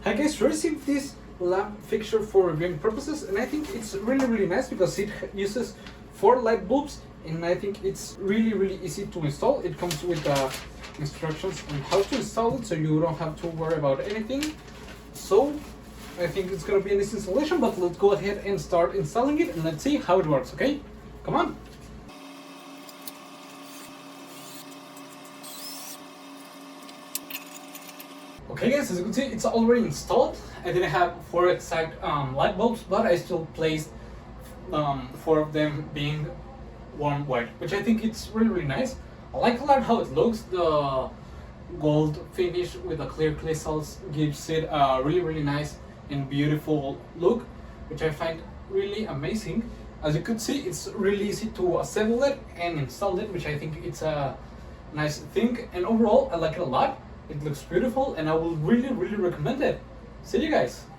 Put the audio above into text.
Hi guys, we received this lamp fixture for reviewing purposes, and I think it's really nice because it uses 4 light bulbs, and I think it's really easy to install. It comes with instructions on how to install it, so you don't have to worry about anything. So I think it's gonna be an easy installation, but let's go ahead and start installing it, and let's see how it works. Okay, come on. Okay guys, as you can see, it's already installed. I didn't have 4 exact light bulbs, but I still placed 4 of them being warm white, which I think it's really nice. I like a lot how it looks. The gold finish with the clear crystals gives it a really nice and beautiful look, which I find really amazing. As you could see, it's really easy to assemble it and install it, which I think it's a nice thing. And overall, I like it a lot. It looks beautiful, and I will really recommend it. See you guys.